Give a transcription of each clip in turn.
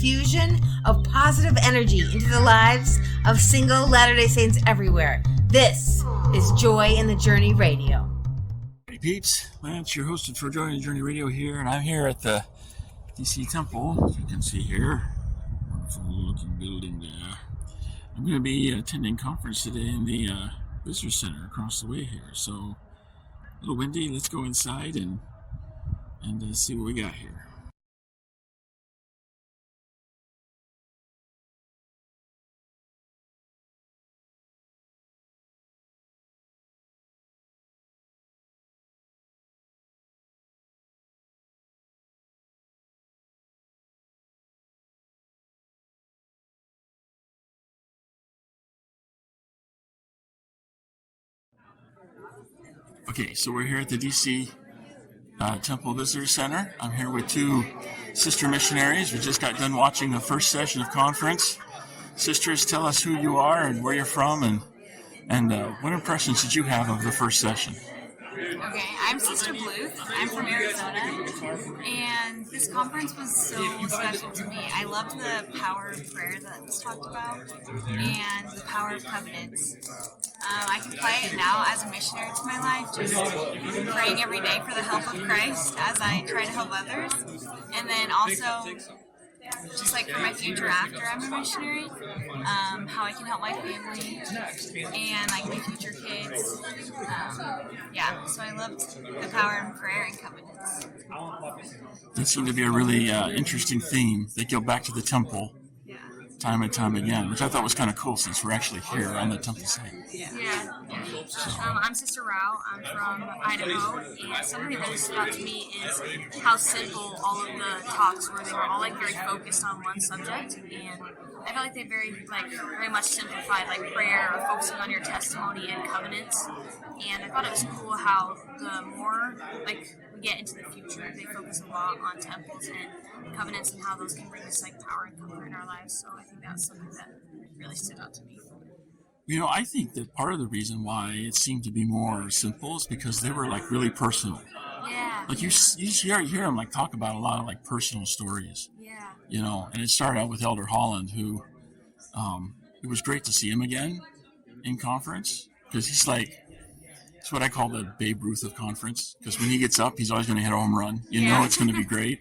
infusion of positive energy into the lives of single Latter-day Saints everywhere. This is Joy in the Journey Radio. Hey peeps, Lance, your host for Joy in the Journey Radio here, and I'm here at the DC Temple, as you can see here. Wonderful looking building there. I'm going to be attending conference today in the visitor center across the way here. So, a little windy, let's go inside and see what we got here. Okay, so we're here at the DC Temple Visitor Center. I'm here with two sister missionaries. We just got done watching the first session of conference. Sisters, tell us who you are and where you're from, and what impressions did you have of the first session? Okay, I'm Sister Bluth. I'm from Arizona, and this conference was so special to me. I loved the power of prayer that was talked about, and the power of covenants. I can apply it now as a missionary to my life, just praying every day for the help of Christ as I try to help others, and then also just like for my future after I'm a missionary, how I can help my family and like my future kids. So I loved the power of prayer and covenants. That seemed to be a really interesting theme. They go back to the temple time and time again, which I thought was kind of cool since we're actually here on the temple site. I'm Sister Rao. I'm from Idaho, and something that really stood out to me is how simple all of the talks were. They were all like very focused on one subject, and I felt like they very much simplified like prayer or focusing on your testimony and covenants. And I thought it was cool how the more like we get into the future, they focus a lot on temples and covenants and how those can bring us like power and comfort in our lives. So I think that was something that really stood out to me. You know, I think that part of the reason why it seemed to be more simple is because they were like really personal. Yeah. Like you hear them like talk about a lot of like personal stories. Yeah. You know, and it started out with Elder Holland, who it was great to see him again in conference because he's like, it's what I call the Babe Ruth of conference, because when he gets up, he's always going to hit a home run. You know, it's going to be great.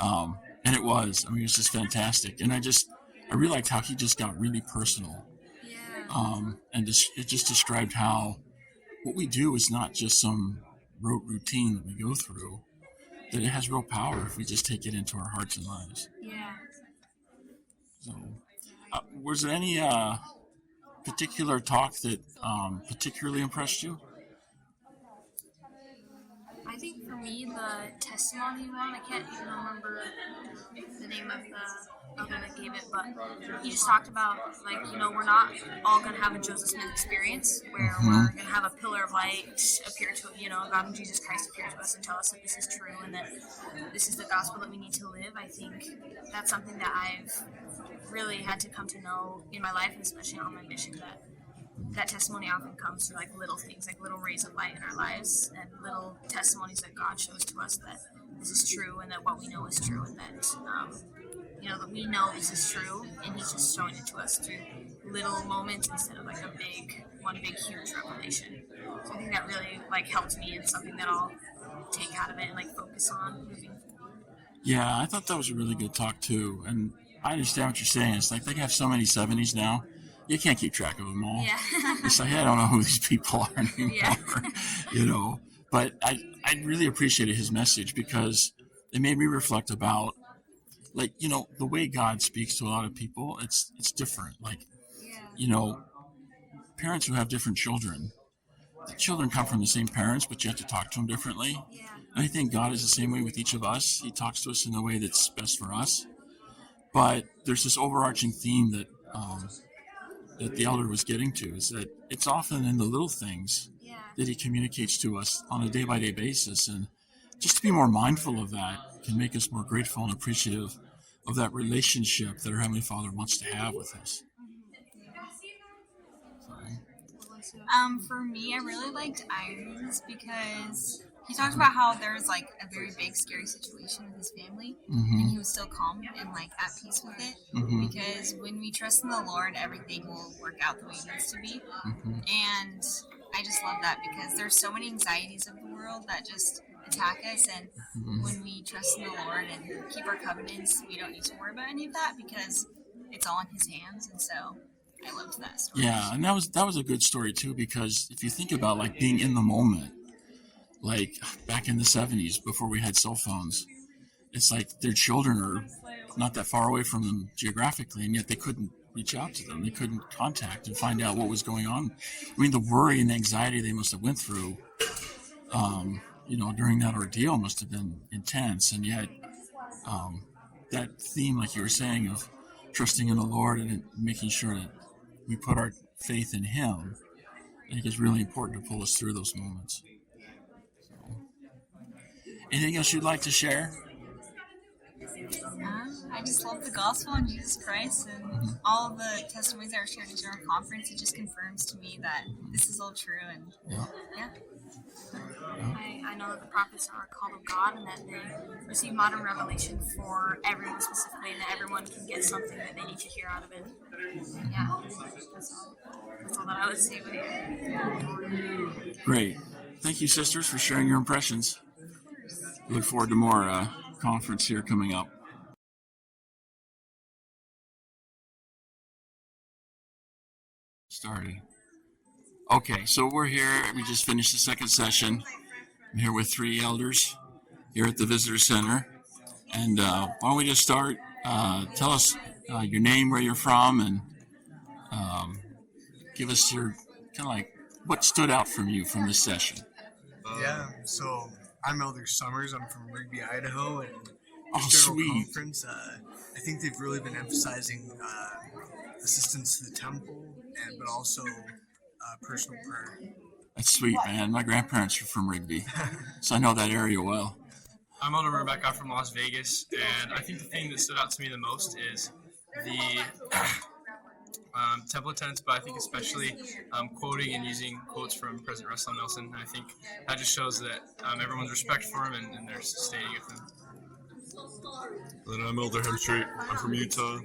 And it was. I mean, it was just fantastic. And I really liked how he just got really personal. And it just described how what we do is not just some rote routine that we go through, that it has real power if we just take it into our hearts and lives. Yeah. So, was there any particular talk that particularly impressed you? I think for me, the testimony one, I can't even remember the name of the elder that gave it, but he just talked about, like, you know, we're not all going to have a Joseph Smith experience where we're going to have a pillar of light appear to, you know, God and Jesus Christ appear to us and tell us that this is true and that this is the gospel that we need to live. I think that's something that I've really had to come to know in my life, and especially on my mission, that testimony often comes through like little things, like little rays of light in our lives and little testimonies that God shows to us that this is true and that what we know is true and that, that we know this is true and He's just showing it to us through little moments instead of like one big huge revelation. So I think that really like helped me and something that I'll take out of it and like focus on moving forward. Yeah, I thought that was a really good talk too. And I understand what you're saying. It's like they have so many 70s now. You can't keep track of them all. Yeah. It's like, I don't know who these people are anymore, Yeah. But I really appreciated his message because it made me reflect about, like, the way God speaks to a lot of people, it's different. Like, parents who have different children, the children come from the same parents, but you have to talk to them differently. Yeah. And I think God is the same way with each of us. He talks to us in the way that's best for us. But there's this overarching theme that the elder was getting to, is that it's often in the little things that he communicates to us on a day-by-day basis. And just to be more mindful of that can make us more grateful and appreciative of that relationship that our Heavenly Father wants to have with us. For me, I really liked Irons because He talked about how there was like a very big, scary situation with his family, and he was still calm and like at peace with it. Because when we trust in the Lord, everything will work out the way it needs to be. And I just love that because there's so many anxieties of the world that just attack us, and when we trust in the Lord and keep our covenants, we don't need to worry about any of that because it's all in His hands. And so I loved that story. Yeah, and that was a good story too, because if you think about like being in the moment, like back in the 70s before we had cell phones, it's like their children are not that far away from them geographically, and yet they couldn't reach out to them. They couldn't contact and find out what was going on. I mean, the worry and anxiety they must have went through, during that ordeal must have been intense. And yet, that theme, like you were saying, of trusting in the Lord and making sure that we put our faith in Him, I think is really important to pull us through those moments. So, anything else you'd like to share? I just love the gospel and Jesus Christ and all the testimonies that are shared at General Conference. It just confirms to me that this is all true. And yeah. I know that the prophets are called of God and that they receive modern revelation for everyone specifically, and that everyone can get something that they need to hear out of it. Yeah, that's all that I would say with you. Great. Thank you, sisters, for sharing your impressions. Look forward to more conference here coming up. Started. Okay, so we're here. We just finished the second session. I'm here with 3 elders here at the Visitor Center. And why don't we just start? Tell us your name, where you're from, and give us your kind of like what stood out from you from this session. So I'm Elder Summers. I'm from Rigby, Idaho, and Oh, General sweet. Conference. I think they've really been emphasizing assistance to the temple, but also personal prayer. That's sweet, man. My grandparents are from Rigby, so I know that area well. I'm Elder Rebecca from Las Vegas, and I think the thing that stood out to me the most is the temple attendance, but I think especially quoting and using quotes from President Russell Nelson. I think that just shows that everyone's respect for him and they're sustaining of him. And I'm Elder Hemstreet. I'm from Utah,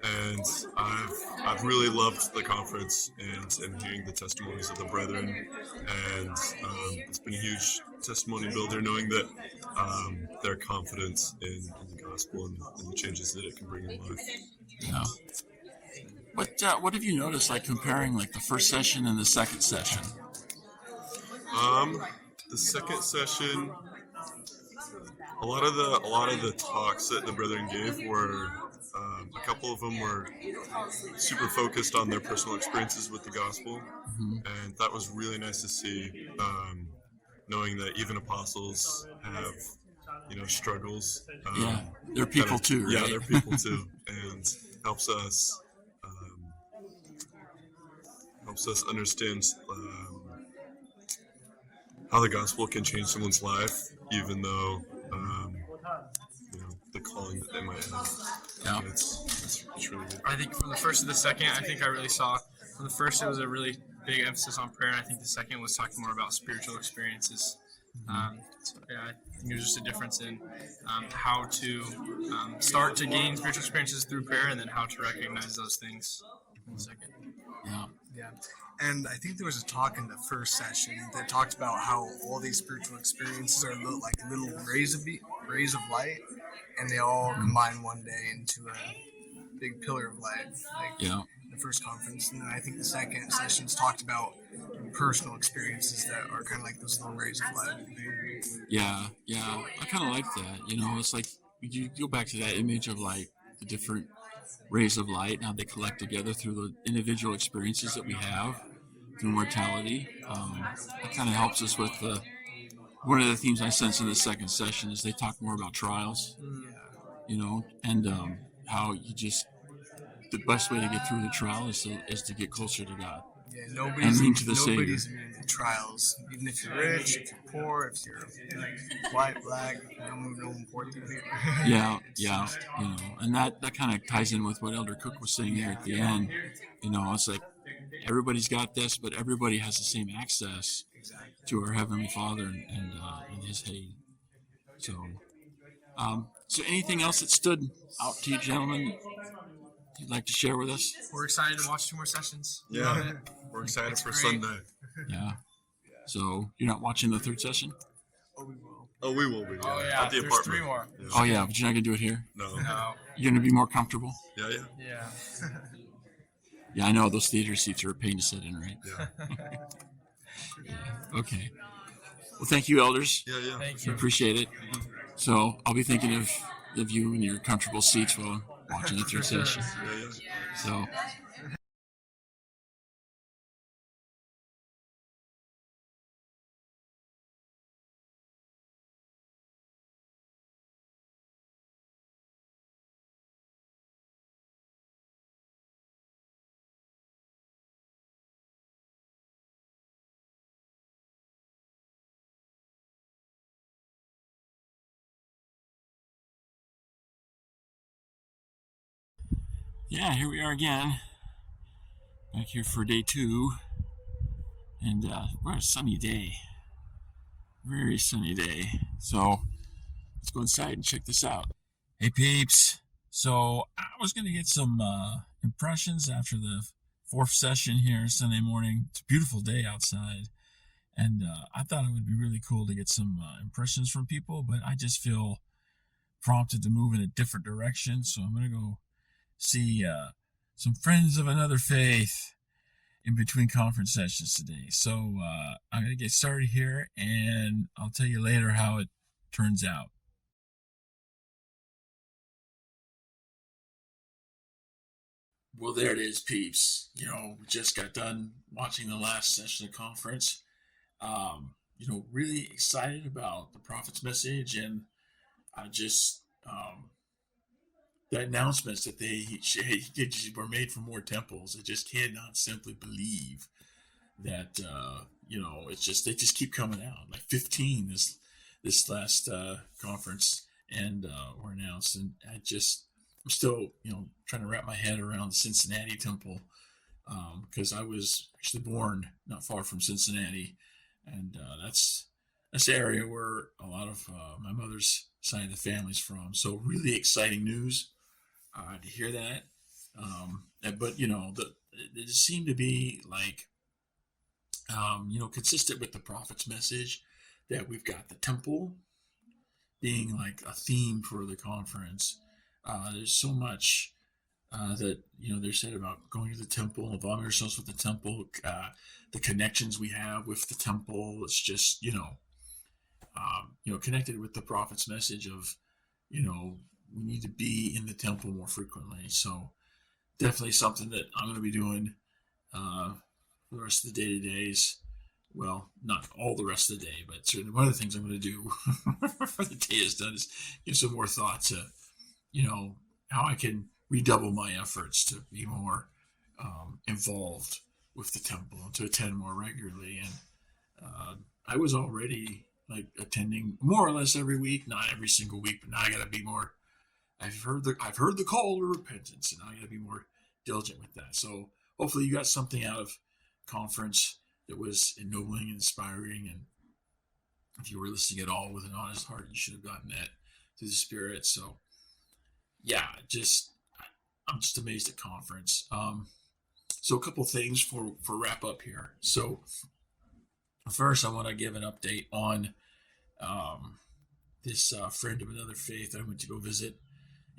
and I've really loved the conference and hearing the testimonies of the brethren, and it's been a huge testimony builder knowing that their confidence in the gospel and the changes that it can bring in life. Yeah. What have you noticed, like comparing like the first session and the second session? The second session, a lot of the talks that the brethren gave were, a couple of them were super focused on their personal experiences with the gospel, and that was really nice to see, knowing that even apostles have, struggles. They're people too, right? Yeah, they're people too, and helps us understand how the gospel can change someone's life, even though the calling that they might have. Yeah. It's really good. I think from the first to the second, I think I really saw, from the first it was a really big emphasis on prayer, and I think the second was talking more about spiritual experiences. I think there's just a difference in how to start to gain spiritual experiences through prayer, and then how to recognize those things in the second. Yeah. And I think there was a talk in the first session that talked about how all these spiritual experiences are like little rays of light, and they all combine one day into a big pillar of light, like the first conference. And then I think the second sessions talked about personal experiences that are kind of like those little rays of light. Yeah. I kind of like that. It's like you go back to that image of like the different rays of light, and how they collect together through the individual experiences that we have through mortality. It kind of helps us with one of the themes I sense in the second session is they talk more about trials, and how the best way to get through the trial is to get closer to God. Yeah, nobody's immune to trials. Even if you're rich, if you're poor, if you're white, black, no important here. Yeah, and that kind of ties in with what Elder Cook was saying there at the end. It's like everybody's got this, but everybody has the same access to our Heavenly Father and His aid. So anything else that stood out to you, gentlemen, you'd like to share with us? We're excited to watch 2 more sessions. Yeah, we're excited for great. Sunday. Yeah. So you're not watching the 3rd session? Oh, we will. Oh, we will be. Oh, yeah. At the There's apartment. 3 more. Yeah. Oh yeah, but you're not gonna do it here. No. No. You're gonna be more comfortable. Yeah. Yeah. Yeah, I know those theater seats are a pain to sit in, right? Yeah. Okay. Well, thank you, elders. Yeah. Thank I you. appreciate it. So I'll be thinking of you in your comfortable seats while watching the 3rd session. Yeah. So. Yeah, here we are again. Back here for day 2. And what a sunny day. Very sunny day. So let's go inside and check this out. Hey peeps. So I was going to get some impressions after the 4th session here Sunday morning. It's a beautiful day outside. And I thought it would be really cool to get some impressions from people, but I just feel prompted to move in a different direction. So I'm going to go see some friends of another faith in between conference sessions today. So I'm going to get started here, and I'll tell you later how it turns out. Well, there it is, peeps. We just got done watching the last session of conference. Really excited about the prophet's message, and I just the announcements that they were made for more temples. I just cannot simply believe that it's just they just keep coming out, like 15 this last conference, and were announced, and I'm still trying to wrap my head around the Cincinnati temple, because I was actually born not far from Cincinnati, and that's the area where a lot of my mother's side of the family's from. So really exciting news to hear that. But it seemed to be like consistent with the prophet's message that we've got the temple being like a theme for the conference. There's so much that they're said about going to the temple, involving ourselves with the temple, the connections we have with the temple. It's just connected with the prophet's message of we need to be in the temple more frequently. So definitely something that I'm going to be doing for the rest of the day-to-days. Well, not all the rest of the day, but certainly one of the things I'm going to do for the day is done is give some more thought to how I can redouble my efforts to be more involved with the temple and to attend more regularly. And I was already like attending more or less every week, not every single week, but now I got to be more. I've heard the call to repentance, and I got to be more diligent with that. So hopefully you got something out of conference that was ennobling and inspiring, and if you were listening at all with an honest heart, you should have gotten that through the Spirit. So yeah, I'm just amazed at conference. So a couple things for wrap up here. So first, I want to give an update on this friend of another faith I went to go visit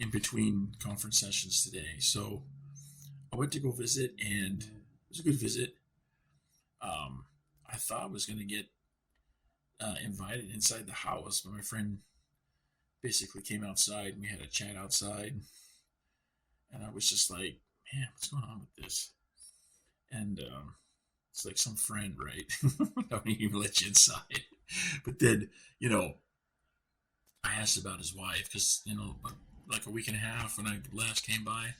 in between conference sessions today. So I went to go visit, and it was a good visit. I thought I was going to get invited inside the house, but my friend basically came outside, and we had a chat outside. And I was just like, man, what's going on with this? And it's like some friend, right? I don't even let you inside. But then, I asked about his wife because, like a week and a half when I last came by,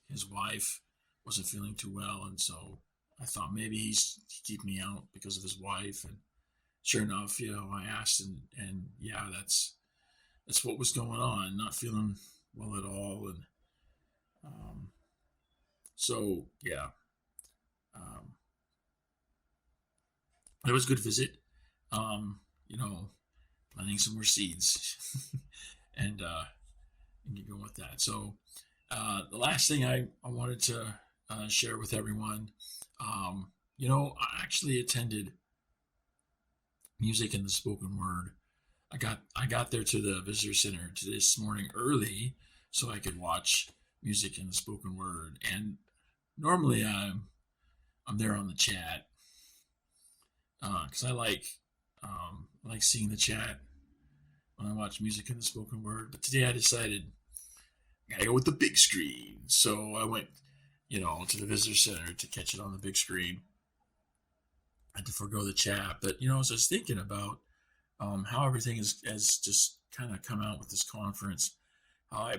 his wife wasn't feeling too well. And so I thought maybe he'd keep me out because of his wife. And sure enough, I asked, and yeah, that's what was going on. Not feeling well at all. And so yeah, it was a good visit. You know, planting some more seeds and get going with that. So the last thing I wanted to share with everyone, you know, I actually attended music and the spoken word. I got there to the visitor center this morning early so I could watch music and the spoken word. And normally I'm there on the chat because I like seeing the chat when I watch music and the spoken word. But today I decided I gotta go with the big screen, so I went, you know, to the visitor center to catch it on the big screen. I had to forego the chat, but you know, as I was thinking about how everything has just kind of come out with this conference, how I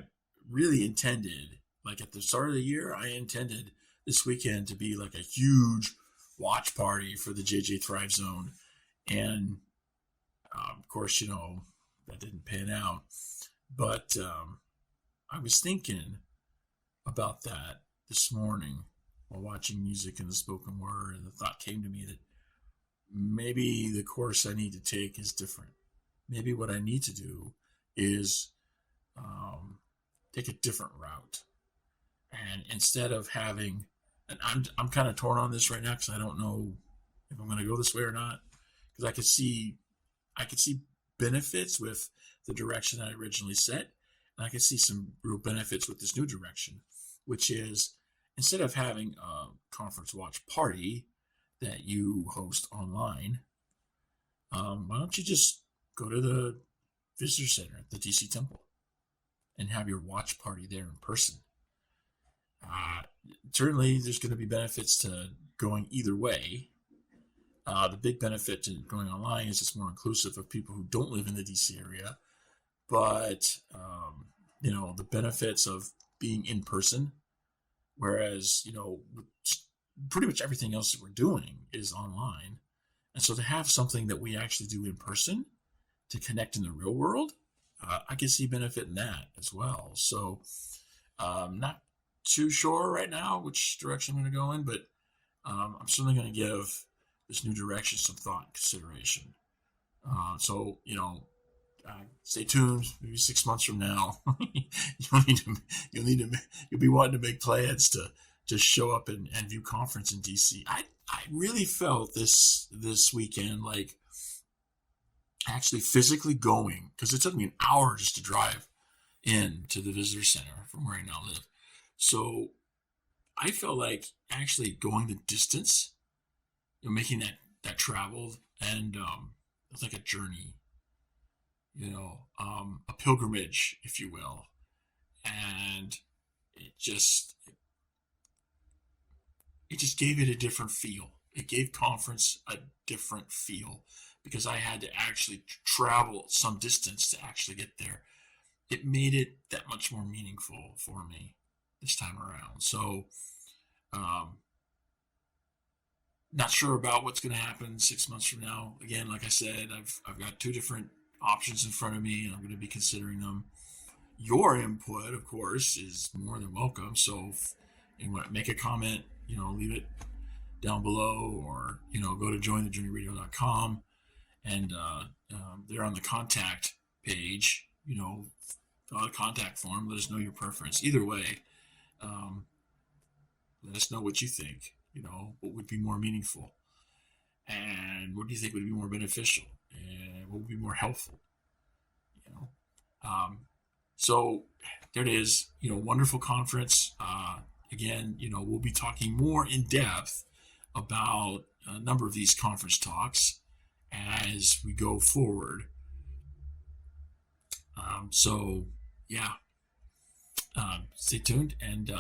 really intended, like at the start of the year, I intended this weekend to be like a huge watch party for the JJ Thrive Zone. And of course, you know, that didn't pan out. But I was thinking about that this morning while watching music and the spoken word, and the thought came to me that maybe the course I need to take is different. Maybe what I need to do is take a different route. And instead of having, and I'm kind of torn on this right now because I don't know if I'm going to go this way or not, because I could see benefits with the direction I originally set, and I could see some real benefits with this new direction, which is instead of having a conference watch party that you host online, why don't you just go to the visitor center at the DC Temple and have your watch party there in person? Certainly, there's going to be benefits to going either way. The big benefit to going online is it's more inclusive of people who don't live in the DC area. But, you know, the benefits of being in person, whereas, you know, pretty much everything else that we're doing is online. And so to have something that we actually do in person to connect in the real world, I can see benefit in that as well. So not too sure right now which direction I'm going to go in, but I'm certainly going to give this new direction some thought and consideration. So, you know, stay tuned. Maybe 6 months from now, you'll be wanting to make plans to just show up and view conference in DC. I really felt this weekend like actually physically going, because it took me an hour just to drive in to the visitor center from where I now live. So I felt like actually going the distance, you know, making that travel, and it's like a journey, you know, a pilgrimage, if you will. And it just gave it a different feel. It gave conference a different feel because I had to actually travel some distance to actually get there. It made it that much more meaningful for me this time around. So, not sure about what's going to happen 6 months from now. Again, like I said, I've got two different options in front of me, and I'm going to be considering them. Your input, of course, is more than welcome. So if you want to make a comment, you know, leave it down below, or, you know, go to jointhejrradio.com, and there on the contact page, you know, fill out a contact form. Let us know your preference. Either way, let us know what you think. You know, what would be more meaningful, and what do you think would be more beneficial, and what would be more helpful? You know, so there it is. You know, wonderful conference. Again, you know, we'll be talking more in depth about a number of these conference talks as we go forward. So yeah, stay tuned, and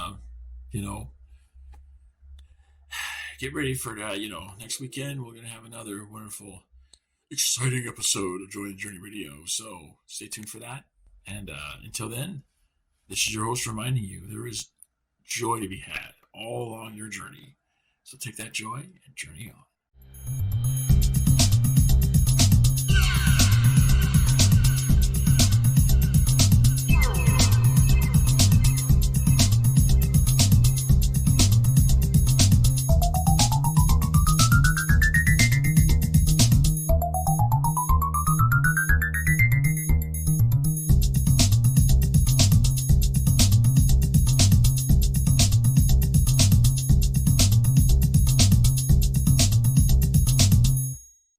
you know, get ready for you know, next weekend. We're gonna have another wonderful, exciting episode of Joy and Journey Radio. So stay tuned for that. And until then, this is your host reminding you there is joy to be had all along your journey. So take that joy and journey on.